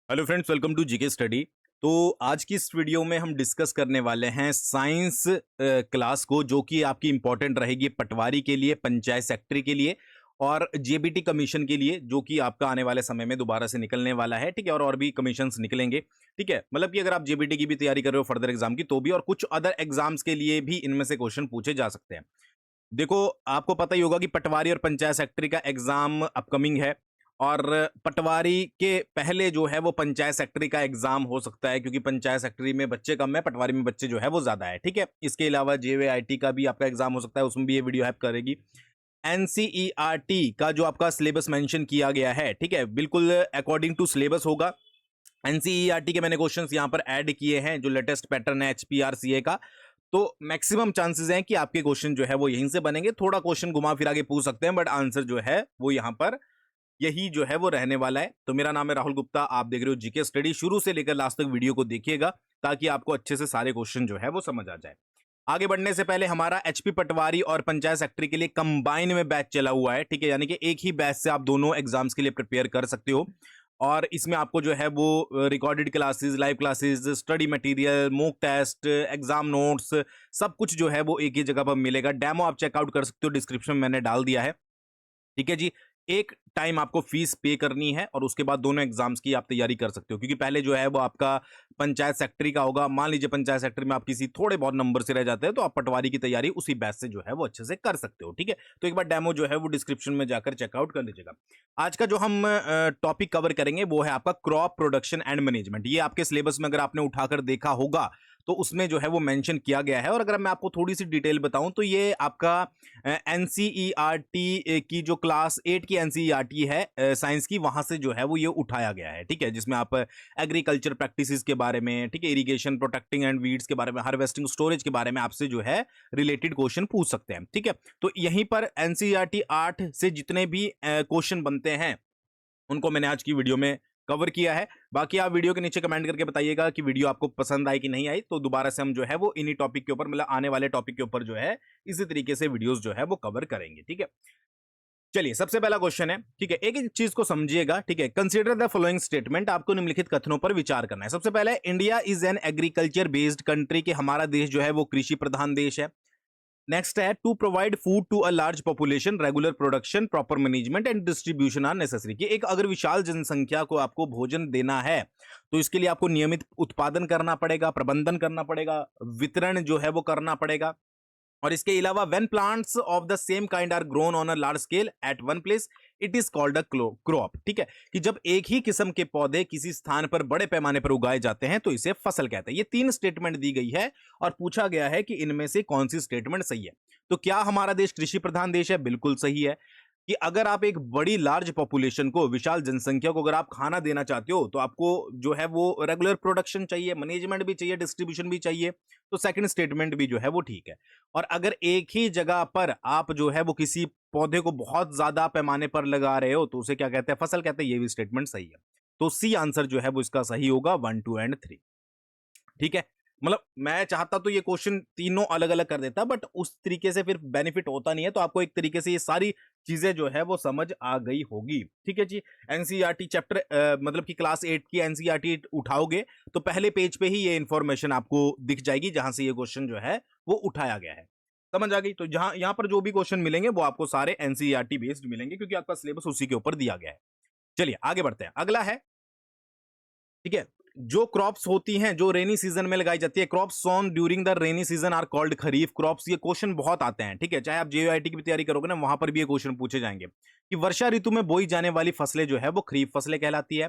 Hello friends, welcome to GK study. तो आज की इस वीडियो में हम डिस्कस करने वाले हैं साइंस क्लास को, जो कि आपकी इंपॉर्टेंट रहेगी पटवारी के लिए, पंचायत सेक्रेटरी के लिए और जेबीटी कमीशन के लिए, जो कि आपका आने वाले समय में दोबारा से निकलने वाला है। ठीक है, और भी कमीशंस निकलेंगे। ठीक है, मतलब कि अगर आप जेबीटी की भी तैयारी कर रहे हो फर्दर एग्जाम की, तो भी और कुछ अदर एग्जाम्स के लिए भी इनमें से क्वेश्चन पूछे जा सकते हैं। देखो, आपको पता ही होगा कि पटवारी और पंचायत सेक्रेटरी का एग्जाम अपकमिंग है, और पटवारी के पहले जो है वो पंचायत सेक्रेटरी का एग्जाम हो सकता है, क्योंकि पंचायत सेक्रेटरी में बच्चे कम है, पटवारी में बच्चे जो है वो ज्यादा है। ठीक है, इसके अलावा जेवीआईटी का भी आपका एग्जाम हो सकता है, उसमें भी ये वीडियो हेल्प करेगी। एनसीईआरटी का जो आपका सिलेबस मेंशन किया गया है, ठीक है, बिल्कुल अकॉर्डिंग टू सिलेबस होगा। एनसीईआरटी के मैंने क्वेश्चंस यहां पर ऐड किए हैं, जो लेटेस्ट पैटर्न है एचपीआरसीए का। तो मैक्सिमम चांसेस हैं कि आपके क्वेश्चन जो है वो यहीं से बनेंगे। थोड़ा क्वेश्चन घुमा फिरा के पूछ सकते हैं, बट आंसर जो है वो यहां पर यही जो है वो रहने वाला है। तो मेरा नाम है राहुल गुप्ता, आप देख रहे हो जीके स्टडी। शुरू से लेकर लास्ट तक वीडियो को देखिएगा, ताकि आपको अच्छे से सारे क्वेश्चन जो है वो समझ आ जाए। आगे बढ़ने से पहले, हमारा एचपी पटवारी और पंचायत सेक्रेटरी के लिए कंबाइन में बैच चला हुआ है। ठीक है, यानी कि एक ही बैच से आप दोनों एग्जाम्स के लिए प्रिपेयर कर सकते हो। और इसमें आपको जो है वो recorded classes, live classes, study material, mock test, exam notes, सब कुछ जो है वो एक ही जगह पर मिलेगा। डेमो आप चेकआउट कर सकते हो, डिस्क्रिप्शन में मैंने डाल दिया है। ठीक है जी। एक टाइम आपको फीस पे करनी है, और उसके बाद दोनों एग्जाम्स की आप तैयारी कर सकते हो, क्योंकि पहले जो है वो आपका पंचायत सेक्रेटरी का होगा। मान लीजिए पंचायत सेक्रेटरी में आप किसी थोड़े बहुत नंबर से रह जाते हैं, तो आप पटवारी की तैयारी उसी बैच से जो है वो अच्छे से कर सकते हो। ठीक है, तो एक बार डेमो जो है वो डिस्क्रिप्शन में जाकर चेकआउट कर लीजिएगा। आज का जो हम टॉपिक कवर करेंगे वो है आपका क्रॉप प्रोडक्शन एंड मैनेजमेंट। ये आपके सिलेबस में अगर आपने उठाकर देखा होगा, तो उसमें जो है वो मेंशन किया गया है। और अगर मैं आपको थोड़ी सी डिटेल बताऊं, तो ये आपका एनसीईआरटी की जो क्लास 8 की एनसीईआरटी है साइंस की, वहां से जो है वो ये उठाया गया है। ठीक है, जिसमें आप एग्रीकल्चर प्रैक्टिसेस के बारे में, ठीक है, इरिगेशन, प्रोटेक्टिंग एंड वीड्स के बारे में, हार्वेस्टिंग, स्टोरेज के बारे में आपसे जो है रिलेटेड क्वेश्चन पूछ सकते हैं। ठीक है, तो यहीं पर एनसीईआरटी 8 से जितने भी क्वेश्चन बनते हैं, उनको मैंने आज की वीडियो में कवर किया है। बाकी आप वीडियो के नीचे कमेंट करके बताइएगा कि वीडियो आपको पसंद आई कि नहीं आई, तो दोबारा से हम जो है वो इन्हीं टॉपिक के ऊपर, मतलब आने वाले टॉपिक के ऊपर जो है इसी तरीके से वीडियोस जो है वो कवर करेंगे। ठीक है, चलिए सबसे पहला क्वेश्चन है। ठीक है, एक एक चीज को समझिएगा। ठीक है, कंसीडर द फॉलोइंग स्टेटमेंट, आपको निम्नलिखित कथनों पर विचार करना है। सबसे पहले, India is an agriculture based country, कि हमारा देश जो है वो कृषि प्रधान देश है। नेक्स्ट है, to provide food to a large population, regular production, proper management and distribution are necessary, कि एक अगर विशाल जनसंख्या को आपको भोजन देना है, तो इसके लिए आपको नियमित उत्पादन करना पड़ेगा, प्रबंधन करना पड़ेगा, वितरण जो है वो करना पड़ेगा। और इसके अलावा, when plants of the same kind are grown on a large scale at one place, it is called a crop. ठीक है, कि जब एक ही किस्म के पौधे किसी स्थान पर बड़े पैमाने पर उगाए जाते हैं, तो इसे फसल कहते हैं। ये तीन स्टेटमेंट दी गई है, और पूछा गया है कि इनमें से कौन सी स्टेटमेंट सही है। तो क्या हमारा देश कृषि प्रधान देश है? बिल्कुल सही है। कि अगर आप एक बड़ी लार्ज पॉपुलेशन को, विशाल जनसंख्या को अगर आप खाना देना चाहते हो, तो आपको जो है वो रेगुलर प्रोडक्शन चाहिए, मैनेजमेंट भी चाहिए, डिस्ट्रीब्यूशन भी चाहिए। तो सेकंड स्टेटमेंट भी जो है वो ठीक है। और अगर एक ही जगह पर आप जो है वो किसी पौधे को बहुत ज्यादा पैमाने पर लगा रहे हो, तो उसे क्या कहते हैं? फसल कहते हैं। ये भी स्टेटमेंट सही है। तो सी आंसर जो है वो इसका सही होगा, 1, 2 एंड 3। ठीक है, मतलब मैं चाहता तो ये क्वेश्चन तीनों अलग अलग कर देता, बट उस तरीके से फिर बेनिफिट होता नहीं है। तो आपको एक तरीके से ये सारी चीजें जो है वो समझ आ गई होगी। ठीक है जी। एनसीईआरटी चैप्टर मतलब कि क्लास 8 की एनसीईआरटी उठाओगे, तो पहले पेज पे ही ये इंफॉर्मेशन आपको दिख जाएगी, जहां से ये क्वेश्चन जो है वो उठाया गया है। समझ आ गई? तो जहां यहां पर जो भी क्वेश्चन मिलेंगे वो आपको सारे एनसीईआरटी बेस्ड मिलेंगे, क्योंकि आपका सिलेबस उसी के ऊपर दिया गया है। चलिए आगे बढ़ते हैं। अगला है, ठीक है, जो क्रॉप्स होती हैं जो रेनी सीजन में लगाई जाती है, crops sown during the rainy season are called kharif crops. ये क्वेश्चन बहुत आते हैं। ठीक है, चाहे आप जेईआईटी की भी तैयारी करोगे ना, वहां पर भी ये क्वेश्चन पूछे जाएंगे कि वर्षा ऋतु में बोई जाने वाली फसलें जो है वो खरीफ फसलें कहलाती है।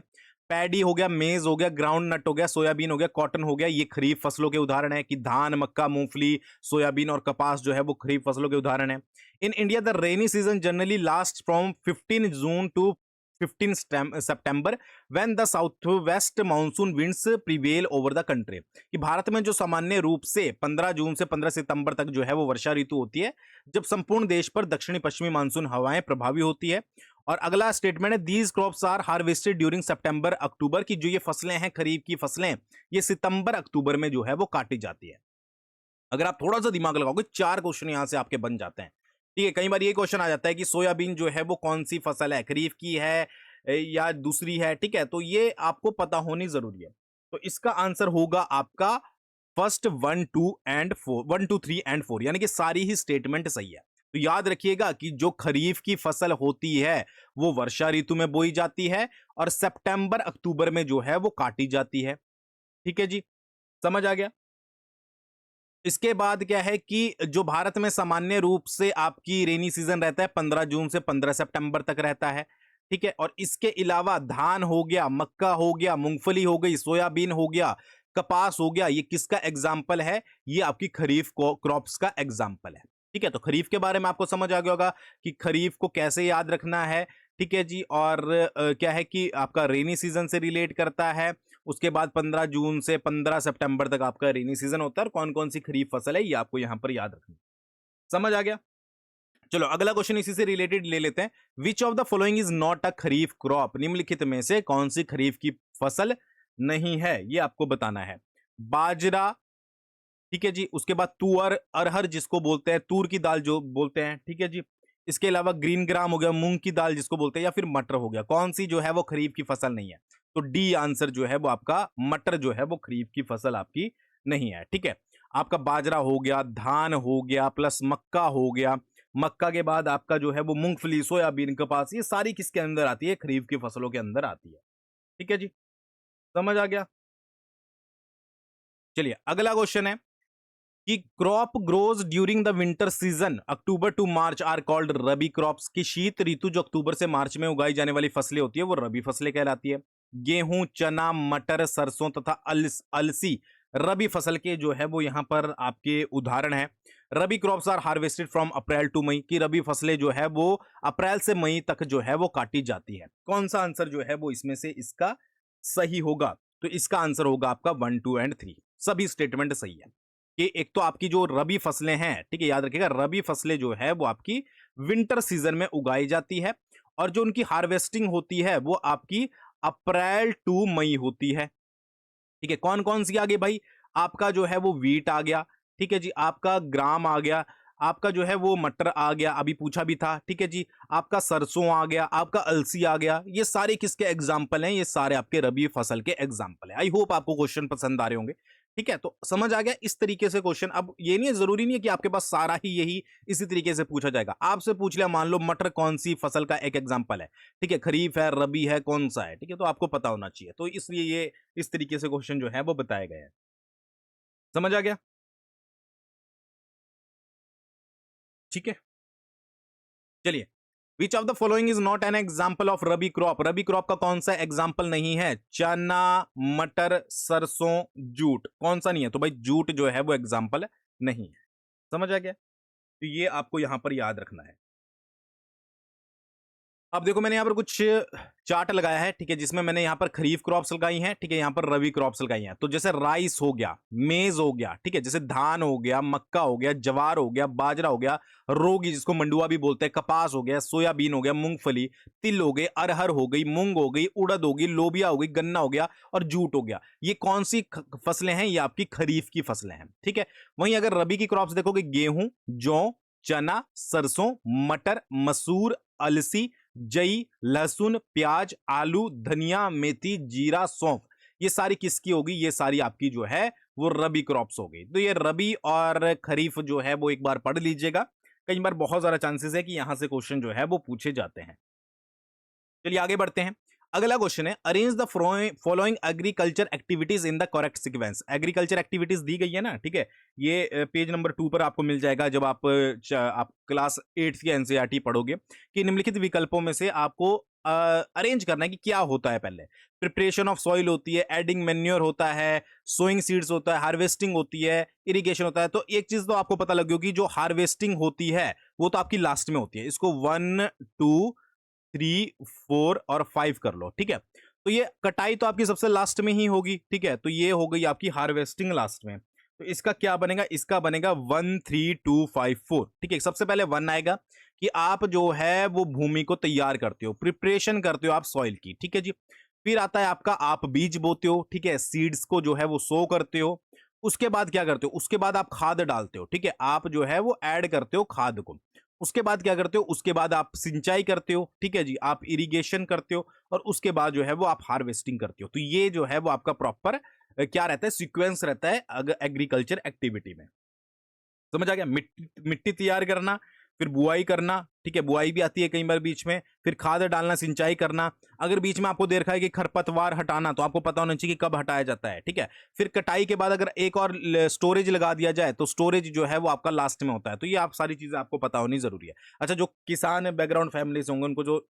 पैडी हो गया, मेज हो गया, ग्राउंड नट हो गया, सोयाबीन हो गया, कॉटन हो गया, ये खरीफ फसलों के उदाहरण है। कि धान, मक्का, मूंगफली, सोयाबीन और कपास जो है वो खरीफ फसलों के उदाहरण है। In India the rainy season generally last from 15 June to 15 September, when the south west monsoon winds prevail over the country. कि भारत में जो सामान्य रूप से 15 जून से 15 सितंबर तक जो है वो वर्षा ऋतु होती है, जब संपूर्ण देश पर दक्षिणी पश्चिमी मानसून हवाएं प्रभावी होती है। और अगला स्टेटमेंट है, these crops are harvested during September October. की जो ये फसलें हैं, खरीफ की फसलें, ये सितंबर अक्टूबर में जो है वो काटी जाती है। अगर आप थोड़ा सा दिमाग लगाओगे, 4 क्वेश्चन यहां से आपके बन जाते हैं। ठीक है, कई बार ये क्वेश्चन आ जाता है कि सोयाबीन जो है वो कौन सी फसल है, खरीफ की है या दूसरी है, ठीक है, तो ये आपको पता होनी जरूरी है। तो इसका आंसर होगा आपका फर्स्ट 1 2 3 एंड 4, यानी कि सारी ही स्टेटमेंट सही है। तो याद रखिएगा कि जो खरीफ की फसल होती है वो वर्षा ऋतु में बोई जाती है और सितंबर अक्टूबर में जो है वो काटी जाती है। ठीक है जी, समझ आ गया। इसके बाद क्या है कि जो भारत में सामान्य रूप से आपकी रेनी सीजन रहता है 15 जून से 15 सितंबर तक रहता है। ठीक है, और इसके अलावा धान हो गया, मक्का हो गया, मूंगफली हो गई, सोयाबीन हो गया, कपास हो गया, ये किसका एग्जाम्पल है? ये आपकी खरीफ क्रॉप्स का एग्जाम्पल है। ठीक है, तो खरीफ के बारे में आपको समझ आ गया होगा कि खरीफ को कैसे याद रखना है। ठीक है जी, और क्या है कि आपका रेनी सीजन से रिलेट करता है। उसके बाद 15 जून से 15 सितंबर तक आपका रेनी सीजन होता है और कौन कौन सी खरीफ फसल है ये आपको यहां पर याद रखना। समझ आ गया? चलो अगला क्वेश्चन इसी से रिलेटेड ले लेते हैं। विच of the following is not a kharif crop? निम्नलिखित में से कौन सी खरीफ की फसल नहीं है, ये आपको बताना है। बाजरा, ठीक है जी, उसके बाद तुअर, अरहर जिसको बोलते हैं, तूर की दाल जो बोलते हैं, ठीक है जी। इसके अलावा ग्रीन ग्राम हो गया, मूंग की दाल जिसको बोलते हैं, या फिर मटर हो गया। कौन सी जो है वो खरीफ की फसल नहीं है? तो डी आंसर जो है वो आपका मटर जो है वो खरीफ की फसल आपकी नहीं है। ठीक है, आपका बाजरा हो गया, धान हो गया, प्लस मक्का हो गया। मक्का के बाद आपका जो है वो मूंगफली, सोयाबीन, कपास, ये सारी किसके अंदर आती है? खरीफ की फसलों के अंदर आती है। ठीक है जी, समझ आ गया। चलिए अगला क्वेश्चन है कि crop grows during the winter season October to March are called rabi crops. की शीत ऋतु जो अक्टूबर से मार्च में उगाई जाने वाली फसलें होती है वो रबी फसलें कहलाती है। गेहूं, चना, मटर, सरसों तथा अलसी रबी फसल के जो है वो यहां पर आपके उदाहरण है। Rabi crops are harvested from April to May. की रबी फसलें जो है वो अप्रैल से मई तक जो है वो काटी जाती है। कौन सा आंसर जो है वो इसमें से इसका सही होगा? तो इसका आंसर होगा आपका 1 2 एंड 3, सभी स्टेटमेंट सही है। कि एक तो आपकी जो रबी फसलें हैं, ठीक है, याद रखिएगा रबी फसलें जो है वो आपकी विंटर सीजन में उगाई जाती है और जो उनकी हार्वेस्टिंग होती है वो आपकी अप्रैल टू मई होती है। ठीक है, कौन कौन सी आ गई भाई? आपका जो है वो वीट आ गया, ठीक है जी, आपका ग्राम आ गया, आपका जो है वो मटर आ गया, अभी पूछा भी था, ठीक है जी, आपका सरसों आ गया, आपका अलसी आ गया। ये सारे किसके एग्जाम्पल हैं? ये सारे आपके रबी फसल के एग्जाम्पल है। आई होप आपको क्वेश्चन पसंद आ रहे होंगे। ठीक है, तो समझ आ गया इस तरीके से क्वेश्चन। अब ये नहीं है, जरूरी नहीं है कि आपके पास सारा ही यही इसी तरीके से पूछा जाएगा। आपसे पूछ लिया, मान लो मटर कौन सी फसल का एक एग्जाम्पल है, ठीक है, खरीफ है, रबी है, कौन सा है, ठीक है, तो आपको पता होना चाहिए। तो इसलिए ये इस तरीके से क्वेश्चन जो है वो बताए गए हैं। समझ आ गया? ठीक है, चलिए। विच of the following is not an example of rabi crop? Rabi crop का कौन सा एग्जाम्पल नहीं है? चना, मटर, सरसों, जूट, कौन सा नहीं है? तो भाई जूट जो है वो एग्जाम्पल नहीं है। समझ आ गया? तो ये आपको यहां पर याद रखना है। अब देखो मैंने यहाँ पर कुछ चार्ट लगाया है, ठीक है, जिसमें मैंने यहाँ पर खरीफ क्रॉप्स लगाई हैं, ठीक है, यहाँ पर रबी क्रॉप्स लगाई हैं। तो जैसे राइस हो गया, मेज हो गया, ठीक है, जैसे धान हो गया, मक्का हो गया, जवार हो गया, बाजरा हो गया, रोगी जिसको मंडुआ भी बोलते हैं, कपास हो गया, सोयाबीन हो गया, मूंगफली, तिल हो गए, अरहर हो गई, मूंग हो गई, उड़द हो गई, लोबिया हो गई, गन्ना हो गया और जूट हो गया। ये कौन सी फसलें हैं? ये आपकी खरीफ की फसलें हैं। ठीक है, वहीं अगर रबी की क्रॉप्स देखोगे, गेहूं, जौ, चना, सरसों, मटर, मसूर, अलसी, जई, लहसुन, प्याज, आलू, धनिया, मेथी, जीरा, सौंफ, ये सारी किसकी होगी? ये सारी आपकी जो है वो रबी क्रॉप्स हो गई। तो ये रबी और खरीफ जो है वो एक बार पढ़ लीजिएगा। कई बार बहुत सारा चांसेस है कि यहां से क्वेश्चन जो है वो पूछे जाते हैं। चलिए आगे बढ़ते हैं। अगला क्वेश्चन है, arrange the following agriculture activities in the correct sequence. Agriculture activities दी गई है ना, ठीक है, ये पेज नंबर 2 पर आपको मिल जाएगा जब आप क्लास 8 की एनसीईआरटी पढ़ोगे कि निम्नलिखित विकल्पों में से आपको अरेंज करना है कि क्या होता है। पहले प्रिपरेशन ऑफ सॉइल होती है, एडिंग मेन्योर होता है, सोइंग सीड्स होता है, हार्वेस्टिंग होती है, इरिगेशन होता है। तो एक चीज तो आपको पता लगी होगी, जो हार्वेस्टिंग होती है वो तो आपकी लास्ट में होती है। इसको 1 2 3 4 और 5 कर लो, ठीक है। तो ये कटाई तो आपकी सबसे लास्ट में ही होगी, ठीक है, तो ये हो गई आपकी हार्वेस्टिंग लास्ट में। तो इसका क्या बनेगा? इसका बनेगा 1 3 2 5 4, ठीक है। सबसे पहले 1 आएगा कि आप जो है वो भूमि को तैयार करते हो, प्रिपरेशन करते हो आप सॉइल की, ठीक है जी। फिर आता है आपका आप बीज बोते हो, ठीक है, सीड्स को जो है वो सो करते हो। उसके बाद क्या करते हो? उसके बाद आप खाद डालते हो, ठीक है, आप जो है वो ऐड करते हो खाद को। उसके बाद क्या करते हो, उसके बाद आप सिंचाई करते हो, ठीक है जी, आप इरिगेशन करते हो, और उसके बाद जो है वो आप हार्वेस्टिंग करते हो। तो ये जो है वो आपका प्रॉपर क्या रहता है, सीक्वेंस रहता है एग्रीकल्चर एक्टिविटी में। समझ आ गया? मिट्टी मिट्टी तैयार करना, फिर बुआई करना, ठीक है, बुआई भी आती है कई बार बीच में, फिर खाद डालना, सिंचाई करना। अगर बीच में आपको दे रखा है कि खरपतवार हटाना, तो आपको पता होना चाहिए कि कब हटाया जाता है, ठीक है। फिर कटाई के बाद अगर एक और स्टोरेज लगा दिया जाए, तो स्टोरेज जो है वो आपका लास्ट में होता है। तो ये आप सारी चीजें आपको पता होनी जरूरी है। अच्छा, जो किसान बैकग्राउंड फैमिली से होंगे उनको जो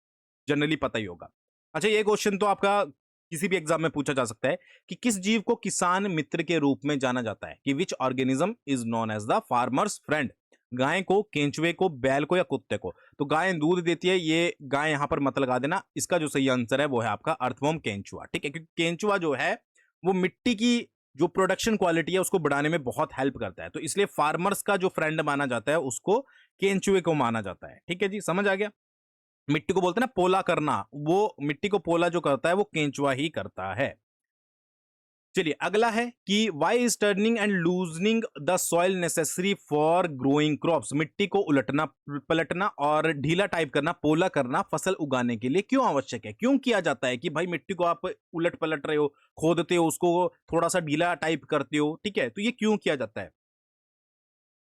जनरली पता ही होगा। अच्छा, ये क्वेश्चन तो आपका किसी भी एग्जाम में पूछा जा सकता है कि किस जीव को किसान मित्र के रूप में जाना जाता है, कि which organism is known as the farmer's friend. गाय को, केंचुए को, बैल को, या कुत्ते को? तो गाय दूध देती है, ये गाय यहां पर मत लगा देना। इसका जो सही आंसर है वो है आपका अर्थवर्म केंचुआ, ठीक है, क्योंकि केंचुआ जो है वो मिट्टी की जो प्रोडक्शन क्वालिटी है उसको बढ़ाने में बहुत हेल्प करता है। तो इसलिए फार्मर्स का जो फ्रेंड माना जाता है उसको केंचुए को माना जाता है। ठीक है जी, समझ आ गया? मिट्टी को बोलते हैं ना पोला करना, वो मिट्टी को पोला जो करता है वो केंचुआ ही करता है। चलिए अगला है कि why is turning and loosening the soil necessary for growing crops. मिट्टी को उलटना, पलटना और ढीला टाइप करना, पोला करना फसल उगाने के लिए क्यों आवश्यक है? क्यों किया जाता है कि भाई मिट्टी को आप उलट पलट रहे हो, खोदते हो, उसको थोड़ा सा ढीला टाइप करते हो, ठीक है, तो ये क्यों किया जाता है?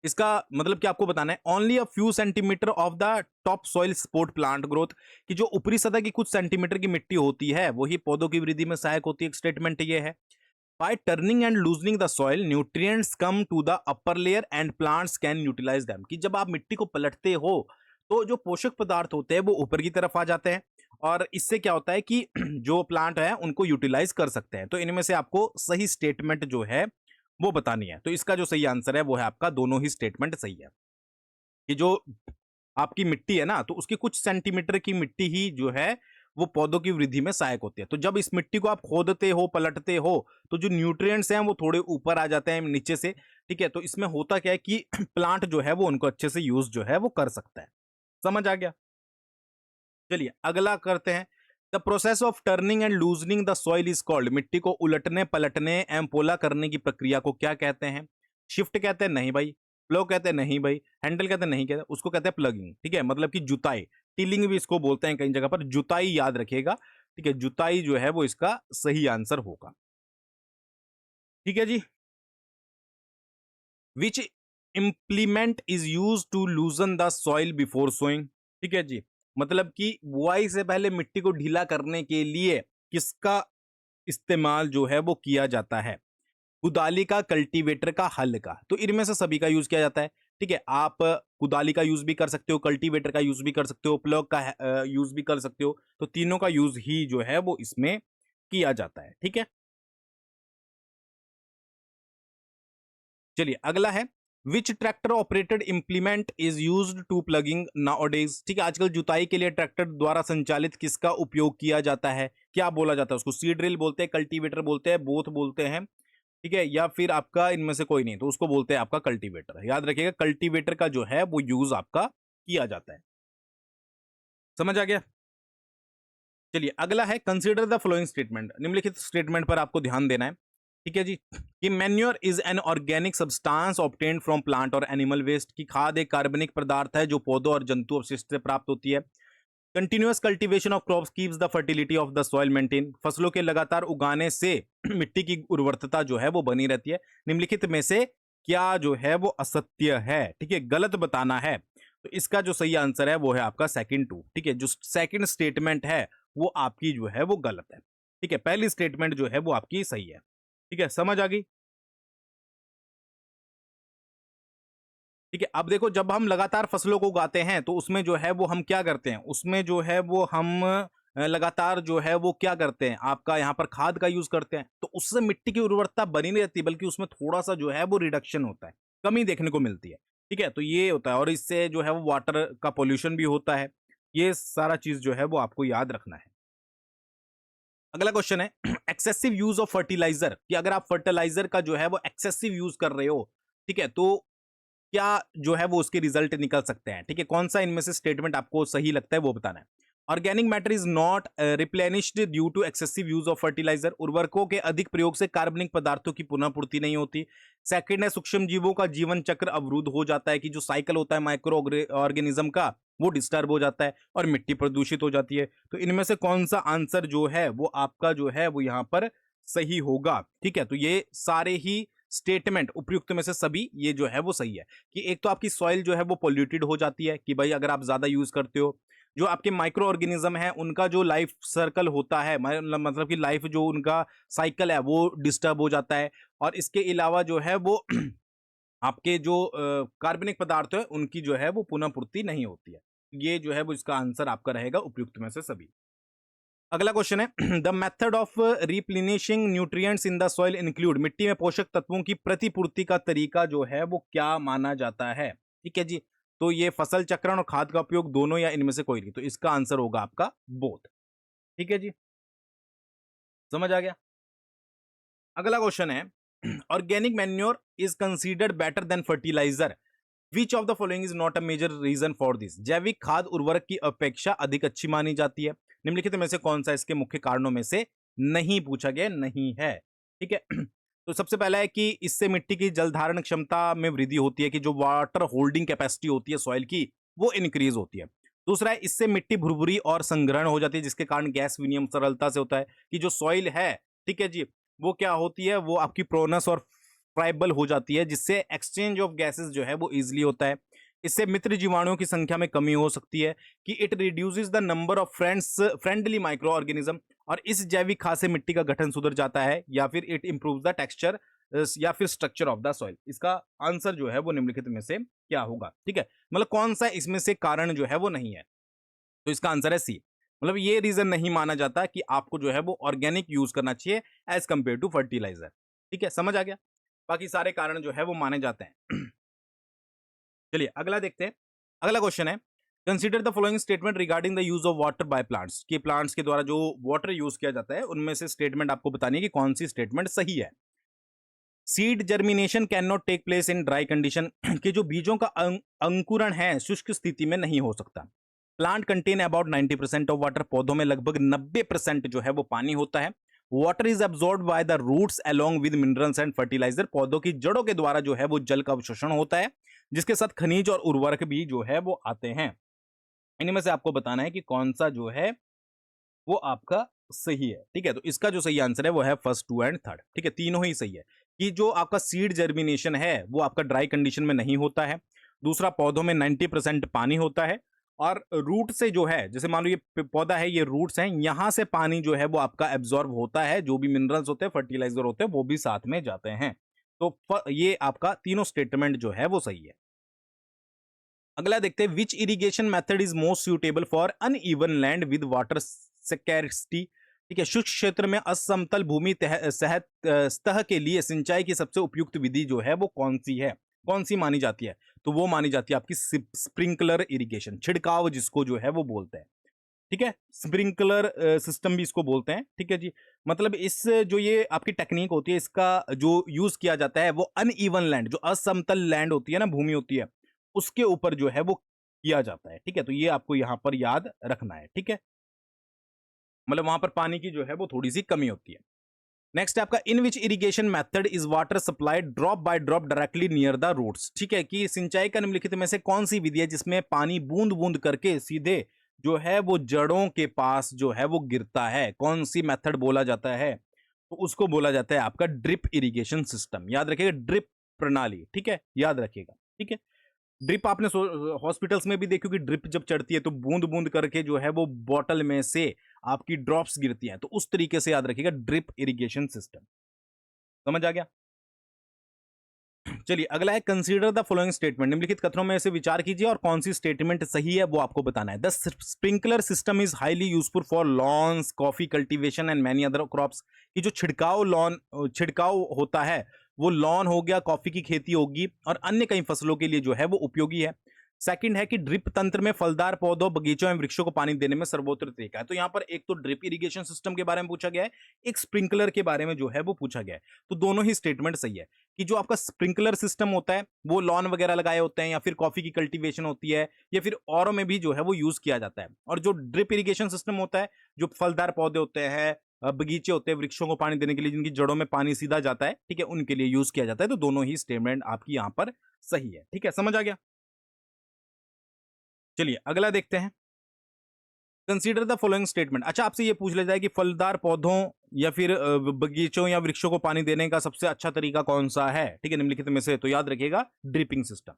इसका मतलब क्या आपको बताना है, only a few centimetre of the top soil support plant growth, कि जो ऊपरी सतह की कुछ सेंटीमीटर की मिट्टी होती है वही पौधों की वृद्धि में सहायक होती है। एक स्टेटमेंट ये है। By turning and loosening the soil nutrients come to the upper layer and plants can utilise them, कि जब आप मिट्टी को पलटते हो तो जो पोषक पदार्थ होते हैं वो ऊपर की तरफ आ जाते हैं, और इससे क्या होता है कि जो प्लांट है उनको यूटिलाइज कर सकते हैं। तो इनमें से आपको सही स्टेटमेंट जो है वो बतानी है। तो इसका जो सही आंसर है वो है आपका, दोनों ही स्टेटमेंट सही है, कि जो आपकी मिट्टी है ना, तो उसकी कुछ सेंटीमीटर की मिट्टी ही जो है वो पौधों की वृद्धि में सहायक होती है। तो जब इस मिट्टी को आप खोदते हो, पलटते हो, तो जो न्यूट्रिएंट्स हैं वो थोड़े ऊपर आ जाते हैं नीचे से, ठीक है। तो इसमें होता क्या है कि प्लांट जो है वो उनको अच्छे से यूज जो है वो कर सकता है। समझ आ गया? चलिए अगला करते हैं। The process of turning and loosening the soil is called. मिट्टी को उलटने, पलटने एवं पोला करने की प्रक्रिया को क्या कहते हैं? शिफ्ट कहते हैं? नहीं भाई। प्लो कहते हैं? नहीं भाई। हैंडल कहते हैं? नहीं कहते, उसको कहते हैं प्लगिंग, ठीक है, मतलब कि जुताई। टिलिंग भी इसको बोलते हैं कई जगह पर, जुताई याद रखिएगा, ठीक है, जुताई जो है वो इसका सही आंसर होगा। ठीक है जी। Which implement is use to loosen the soil before sowing. ठीक है जी, मतलब कि बुआई से पहले मिट्टी को ढीला करने के लिए किसका इस्तेमाल जो है वो किया जाता है? कुदाली का, कल्टीवेटर का, हल का? तो इनमें से सभी का यूज किया जाता है। ठीक है, आप कुदाली का यूज भी कर सकते हो, कल्टीवेटर का यूज भी कर सकते हो, प्लग का यूज भी कर सकते हो। तो तीनों का यूज ही जो है वो इसमें किया जाता है। ठीक है, चलिए अगला है। Which tractor operated implement is use to ploughing nowadays. ठीक है, आजकल जुताई के लिए ट्रैक्टर द्वारा संचालित किसका उपयोग किया जाता है? क्या बोला जाता है उसको? सीड ड्रिल बोलते हैं, कल्टीवेटर बोलते हैं, बोथ बोलते हैं, ठीक है, या फिर आपका इनमें से कोई नहीं, तो उसको बोलते हैं आपका कल्टीवेटर। याद रखिएगा, कल्टीवेटर का जो है वो यूज आपका किया जाता है। समझ आ गया? चलिए अगला है, कंसीडर द फ्लोइंग स्टेटमेंट। निम्नलिखित स्टेटमेंट पर आपको ध्यान देना है। ठीक है जी, कि manure is an organic substance obtained from plant और एनिमल वेस्ट, की खाद एक कार्बनिक पदार्थ है जो पौधों और जंतु अपशिष्ट से प्राप्त होती है। Continuous cultivation of crops keeps the fertility of the soil maintain. फसलों के लगातार उगाने से मिट्टी की उर्वरता जो है वो बनी रहती है। निम्नलिखित में से क्या जो है वो असत्य है? ठीक है, गलत बताना है। तो इसका जो सही आंसर है वो है आपका सेकंड टू। ठीक है, जो सेकंड स्टेटमेंट है वो आपकी जो है वो गलत है। ठीक है, पहली स्टेटमेंट जो है वो आपकी सही है। ठीक है, समझ आ गई? ठीक है, अब देखो, जब हम लगातार फसलों को उगाते हैं तो उसमें जो है वो हम क्या करते हैं, उसमें जो है वो हम लगातार जो है वो क्या करते हैं, आपका यहाँ पर खाद का यूज करते हैं। तो उससे मिट्टी की उर्वरता बनी नहीं रहती, बल्कि उसमें थोड़ा सा जो है वो रिडक्शन होता है, कमी देखने को मिलती है। ठीक है, तो ये होता है, और इससे जो है वो वाटर का पोल्यूशन भी होता है। ये सारा चीज जो है वो आपको याद रखना है। अगला क्वेश्चन है, एक्सेसिव यूज ऑफ फर्टिलाइजर, कि अगर आप फर्टिलाइजर का जो है वो एक्सेसिव यूज कर रहे हो, ठीक है, तो क्या जो है वो उसके रिजल्ट निकल सकते हैं? ठीक है, कौन सा इनमें से स्टेटमेंट आपको सही लगता है वो बताना है। Organic matter is not replenished due to excessive use of fertiliser, उर्वरकों के अधिक प्रयोग से कार्बनिक पदार्थों की पुनः पूर्ति नहीं होती। सेकंड है, सूक्ष्म जीवों का जीवन चक्र अवरुद्ध हो जाता है, कि जो साइकिल होता है माइक्रो ऑर्गेनिज्म का वो डिस्टर्ब हो जाता है और मिट्टी प्रदूषित हो जाती है। तो इनमें से कौन सा आंसर जो है वो आपका जो है वो यहाँ पर सही होगा? ठीक है, तो ये सारे ही स्टेटमेंट उपयुक्त में से सभी ये जो है वो सही है। कि एक तो आपकी सॉइल जो है वो पोल्यूटेड हो जाती है, कि भाई अगर आप ज्यादा यूज करते हो। जो आपके माइक्रो ऑर्गेनिज्म है उनका जो लाइफ सर्कल होता है, मतलब कि लाइफ जो उनका साइकिल है वो डिस्टर्ब हो जाता है। और इसके अलावा जो है वो आपके जो कार्बनिक पदार्थ है उनकी जो है वो पुनः पूर्ति नहीं होती है। ये जो है वो इसका आंसर आपका रहेगा उपयुक्त में से सभी। अगला क्वेश्चन है the method of replenishing nutrients in the soil include, मिट्टी में पोषक तत्वों की प्रतिपूर्ति का तरीका जो है वो क्या माना जाता है? ठीक है जी, तो ये फसल चक्रण और खाद का उपयोग दोनों या इनमें से कोई नहीं, तो इसका आंसर होगा आपका बोथ। ठीक है जी, समझ आ गया। अगला क्वेश्चन है organic manure is considered better than fertiliser, which of the following is not a major reason for this, जैविक खाद उर्वरक की अपेक्षा अधिक अच्छी मानी जाती है, निम्नलिखित में से कौन सा इसके मुख्य कारणों में से नहीं पूछा गया, नहीं है। ठीक है तो सबसे पहला है कि इससे मिट्टी की जल धारण क्षमता में वृद्धि होती है, कि जो वाटर होल्डिंग कैपेसिटी होती है सॉइल की वो इंक्रीज होती है। दूसरा है इससे मिट्टी भुरभुरी और संग्रहण हो जाती है, जिसके कारण गैस विनिमय सरलता से होता है, कि जो सॉइल है ठीक है जी वो क्या होती है, वो आपकी प्रोनस और फ्राइबल हो जाती है, जिससे एक्सचेंज ऑफ गैसेस जो है वो इजीली होता है। इससे मित्र जीवाणुओं की संख्या में कमी हो सकती है, कि it reduces the number of friendly micro organism, और इस जैविक खाद से मिट्टी का गठन सुधर जाता है, या फिर इट इंप्रूव द टेक्सचर या फिर स्ट्रक्चर ऑफ द सॉइल। इसका आंसर जो है वो निम्नलिखित में से क्या होगा? ठीक है, मतलब कौन सा इसमें से कारण जो है वो नहीं है, तो इसका आंसर है सी। मतलब ये रीजन नहीं माना जाता कि आपको जो है वो ऑर्गेनिक यूज करना चाहिए एज कंपेयर टू फर्टिलाइजर। ठीक है, समझ आ गया। बाकी सारे कारण जो है वो माने जाते हैं चलिए अगला देखते हैं। अगला क्वेश्चन है consider the following statement regarding the use of water by plants, कि प्लांट्स के द्वारा जो वाटर यूज किया जाता है उनमें से स्टेटमेंट आपको बतानी है कि कौन सी स्टेटमेंट सही है। Seed germination can not take place in dry condition, कि जो बीजों का अंकुरण है शुष्क स्थिति में नहीं हो सकता। Plant contain about 90% of water, पौधों में लगभग 90% जो है वो पानी होता है। Water is absorb by the roots along with minerals and fertiliser, पौधों की जड़ों के द्वारा जो है वो जल का अवशोषण होता है, जिसके साथ खनिज और उर्वरक भी जो है वो आते हैं। इनमें से आपको बताना है कि कौन सा जो है वो आपका सही है। ठीक है, तो इसका जो सही आंसर है वो है फर्स्ट, टू एंड थर्ड। ठीक है, तीनों ही सही है, कि जो आपका सीड जर्मिनेशन है वो आपका ड्राई कंडीशन में नहीं होता है। दूसरा, पौधों में 90% पानी होता है, और रूट से जो है, जैसे मान लो ये पौधा है, ये रूट्स हैं, यहां से पानी जो है वो आपका एब्जॉर्ब होता है, जो भी मिनरल्स होते हैं फर्टिलाइजर होते हैं वो भी साथ में जाते हैं। तो ये आपका तीनों स्टेटमेंट जो है वो सही है। अगला देखते हैं which irrigation method is most suitable for uneven land with water scarcity. ठीक है, शुष्क क्षेत्र में असमतल भूमि सतह के लिए सिंचाई की सबसे उपयुक्त विधि जो है वो कौन सी है, कौन सी मानी जाती है? तो वो मानी जाती है आपकी स्प्रिंकलर इरिगेशन, छिड़काव जिसको जो है वो बोलते हैं। ठीक है, स्प्रिंकलर सिस्टम भी इसको बोलते हैं। ठीक है जी, मतलब इस जो ये आपकी टेक्निक होती है इसका जो यूज किया जाता है वो अनइवन लैंड, जो असमतल लैंड होती है ना, भूमि होती है, उसके ऊपर जो है वो किया जाता है। ठीक है, तो ये आपको यहां पर याद रखना है। ठीक है, मतलब वहां पर पानी की जो है वो थोड़ी सी कमी होती है। नेक्स्ट है आपका in which irrigation method is water supply drop by drop directly near the roots. ठीक है, कि सिंचाई का निम्नलिखित में से कौन सी विधि है जिसमें पानी बूंद बूंद करके सीधे जो है वो जड़ों के पास जो है वो गिरता है, कौन सी मेथड बोला जाता है? तो उसको बोला जाता है आपका ड्रिप इरिगेशन सिस्टम। याद रखिएगा, ड्रिप प्रणाली। ठीक है, याद रखिएगा। ठीक है, ड्रिप आपने हॉस्पिटल्स में भी देखी होगी, ड्रिप जब चढ़ती है तो बूंद बूंद करके जो है वो बॉटल में से आपकी ड्रॉप्स गिरती हैं, तो उस तरीके से याद रखिएगा ड्रिप इरिगेशन सिस्टम। समझ आ गया? चलिए अगला है कंसीडर द फॉलोइंग स्टेटमेंट, निम्नलिखित कथनों में से विचार कीजिए और कौन सी स्टेटमेंट सही है वो आपको बताना है। The sprinkler system is highly useful for lawns, coffee cultivation and many other crops, की जो छिड़काव होता है वो लॉन हो गया, कॉफी की खेती होगी, और अन्य कई फसलों के लिए जो है वो उपयोगी है। सेकंड है कि ड्रिप तंत्र में फलदार पौधों, बगीचों एवं वृक्षों को पानी देने में सर्वोत्तम तरीका है। तो यहाँ पर एक तो ड्रिप इरिगेशन सिस्टम के बारे में पूछा गया है, एक स्प्रिंकलर के बारे में जो है वो पूछा गया है। तो दोनों ही स्टेटमेंट सही है, कि जो आपका स्प्रिंकलर सिस्टम होता है वो लॉन वगैरह लगाए होते हैं, या फिर कॉफी की कल्टीवेशन होती है, या फिर औरों में भी जो है वो यूज किया जाता है। और जो ड्रिप इरिगेशन सिस्टम होता है, जो फलदार पौधे होते हैं, बगीचे होते हैं वृक्षों को पानी देने के लिए, जिनकी जड़ों में पानी सीधा जाता है, ठीक है, उनके लिए यूज किया जाता है। तो दोनों ही स्टेटमेंट आपकी यहाँ पर सही है। ठीक है, समझ आ गया। चलिए अगला देखते हैं। Consider the following statement. अच्छा, आपसे ये पूछ लिया जाए कि फलदार पौधों या फिर बगीचों या वृक्षों को पानी देने का सबसे अच्छा तरीका कौन सा है, ठीक है, निम्नलिखित में से, तो याद रखिएगा ड्रिपिंग सिस्टम।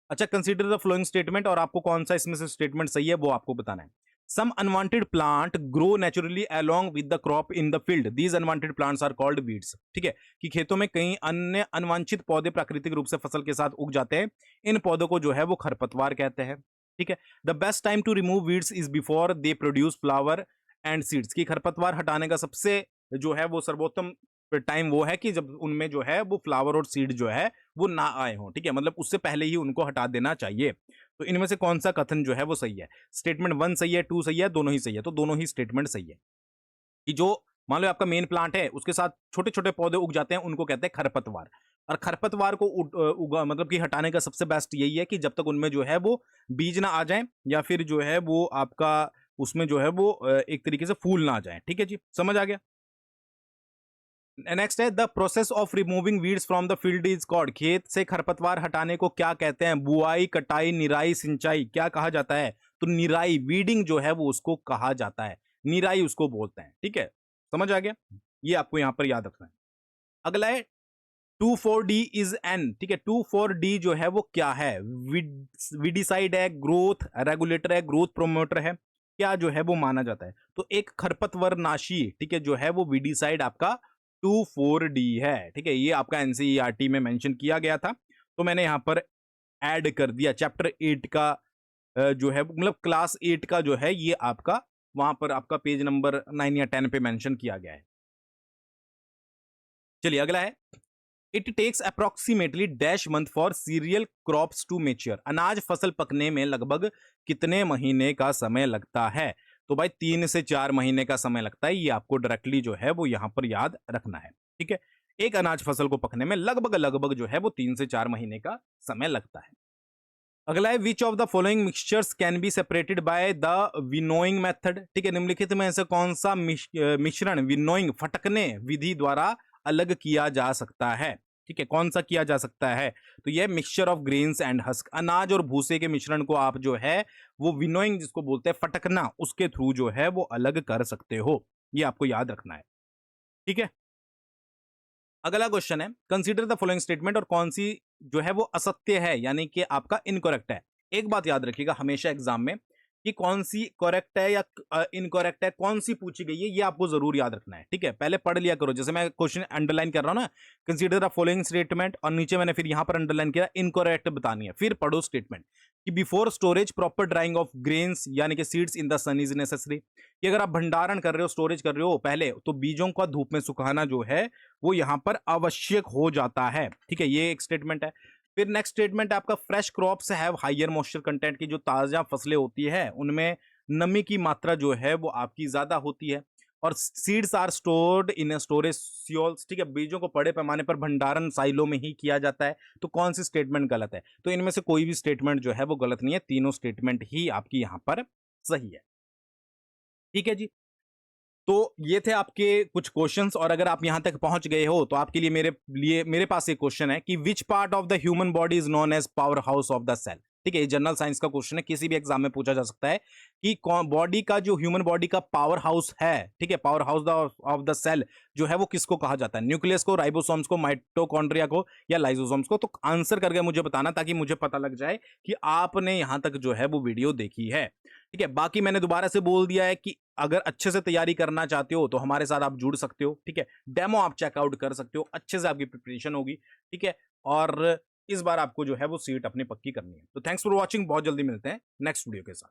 अच्छा, कंसीडर द फ्लोइंग स्टेटमेंट, और आपको कौन सा इसमें से स्टेटमेंट सही है वो आपको बताना है। Some unwanted plant grow naturally along with the crop in the field, these unwanted plants are called weeds. ठीक है, कि खेतों में कई अन्य अनवांछित पौधे प्राकृतिक रूप से फसल के साथ उग जाते हैं, इन पौधों को जो है वो खरपतवार कहते हैं। ठीक है, the best time to remove weeds is before they produce flower and seeds, की खरपतवार हटाने का सबसे जो है वो सर्वोत्तम टाइम वो है कि जब उनमें जो है वो फ्लावर और सीड जो है वो ना आए हों। ठीक है, मतलब उससे पहले ही उनको हटा देना चाहिए। तो इनमें से कौन सा कथन जो है वो सही है? स्टेटमेंट 1 सही है, 2 सही है, दोनों ही सही है। तो दोनों ही स्टेटमेंट सही है कि जो मान लो आपका मेन प्लांट है उसके साथ छोटे छोटे पौधे उग जाते हैं, उनको कहते हैं खरपतवार। और खरपतवार को उगा मतलब कि हटाने का सबसे बेस्ट यही है कि जब तक उनमें जो है वो बीज ना आ जाए, या फिर जो है वो आपका उसमें जो है वो एक तरीके से फूल ना आ जाए। ठीक है जी, समझ आ गया। नेक्स्ट है the process of removing weeds from the field is called, खेत से खरपतवार हटाने को क्या कहते हैं? बुआई, कटाई, निराई, सिंचाई, क्या कहा जाता है? तो निराई, वीडिंग जो है वो उसको कहा जाता है, निराई उसको बोलते हैं। ठीक है, समझ आ गया, ये आपको यहां पर याद रखना है। अगला है 2,4-D इज एन। ठीक है, 2,4-D जो है वो क्या है? विडिसाइड है, ग्रोथ रेगुलेटर है, ग्रोथ प्रोमोटर है, क्या जो है वो माना जाता है? तो एक खरपतवार नाशी, ठीक है, जो है वो विडिसाइड आपका 2,4-D है। ठीक है, ये आपका एनसीईआरटी में मेंशन किया गया था, तो मैंने यहां पर ऐड कर दिया। चैप्टर 8 का जो है मतलब क्लास 8 का जो है ये आपका वहां पर आपका पेज नंबर 9 या 10 पे मेंशन किया गया है। चलिए अगला है, it takes approximately dash month for cereal crops to mature, अनाज फसल पकने में लगभग कितने महीने का समय लगता है? तो भाई 3 से 4 महीने का समय लगता है, ये आपको डायरेक्टली जो है वो यहां पर याद रखना है। ठीक है, एक अनाज फसल को पकने में लगभग लगभग जो है वो 3 से 4 महीने का समय लगता है। अगला है विच of the following mixtures can be separated by the winnowing method. ठीक है, निम्नलिखित में से कौन सा मिश्रण विनोइंग फटकने विधि द्वारा अलग किया जा सकता है? ठीक है, कौन सा किया जा सकता है? तो यह mixture of grains and husk, अनाज और भूसे के मिश्रण को आप जो है वो विनोइंग जिसको बोलते हैं फटकना, उसके थ्रू जो है वो अलग कर सकते हो, ये आपको याद रखना है। ठीक है, अगला क्वेश्चन है कंसीडर द फॉलोइंग स्टेटमेंट, और कौन सी जो है वो असत्य है यानी कि आपका इनकरेक्ट है। एक बात याद रखिएगा हमेशा एग्जाम में कि कौन सी करेक्ट है या इनकरेक्ट है, कौन सी पूछी गई है, ये आपको जरूर याद रखना है। ठीक है, पहले पढ़ लिया करो, जैसे मैं क्वेश्चन अंडरलाइन कर रहा हूं ना, कंसीडर द फॉलोइंग स्टेटमेंट, और नीचे मैंने फिर यहां पर अंडरलाइन किया इनकरेक्ट बतानी है, फिर पढ़ो स्टेटमेंट कि before storage proper drying of grains यानी कि seeds in the sun is necessary, कि अगर आप भंडारण कर रहे हो, स्टोरेज कर रहे हो पहले, तो बीजों का धूप में सुखाना जो है वो यहां पर आवश्यक हो जाता है। ठीक है, ये एक स्टेटमेंट है। फिर नेक्स्ट स्टेटमेंट आपका fresh crops have higher moisture content, की जो ताजा फसलें होती है उनमें नमी की मात्रा जो है वो आपकी ज्यादा होती है। और seeds are stored in storage silos, ठीक है, बीजों को बड़े पैमाने पर भंडारण साइलों में ही किया जाता है। तो कौन सी स्टेटमेंट गलत है? तो इनमें से कोई भी स्टेटमेंट जो है वो गलत नहीं है, तीनों स्टेटमेंट ही आपकी यहां पर सही है। ठीक है जी, तो ये थे आपके कुछ क्वेश्चंस, और अगर आप यहां तक पहुंच गए हो तो आपके लिए मेरे पास एक क्वेश्चन है कि which part of the human body is known as power house of the cell. ठीक है, ये जनरल साइंस का क्वेश्चन है, किसी भी एग्जाम में पूछा जा सकता है कि बॉडी का जो ह्यूमन बॉडी का पावर हाउस है, ठीक है, power house of the cell जो है वो किसको कहा जाता है? न्यूक्लियस को, राइबोसोम्स को, माइटोकॉन्ड्रिया को, या लाइसोसोम्स को? तो आंसर करके मुझे बताना, ताकि मुझे पता लग जाए कि आपने यहां तक जो है वो वीडियो देखी है। ठीक है, बाकी मैंने दोबारा से बोल दिया है कि अगर अच्छे से तैयारी करना चाहते हो तो हमारे साथ आप जुड़ सकते हो। ठीक है, डेमो आप चेकआउट कर सकते हो, अच्छे से आपकी प्रिपरेशन होगी। ठीक है, और इस बार आपको जो है वो सीट अपनी पक्की करनी है। तो थैंक्स फॉर वॉचिंग, बहुत जल्दी मिलते हैं नेक्स्ट वीडियो के साथ।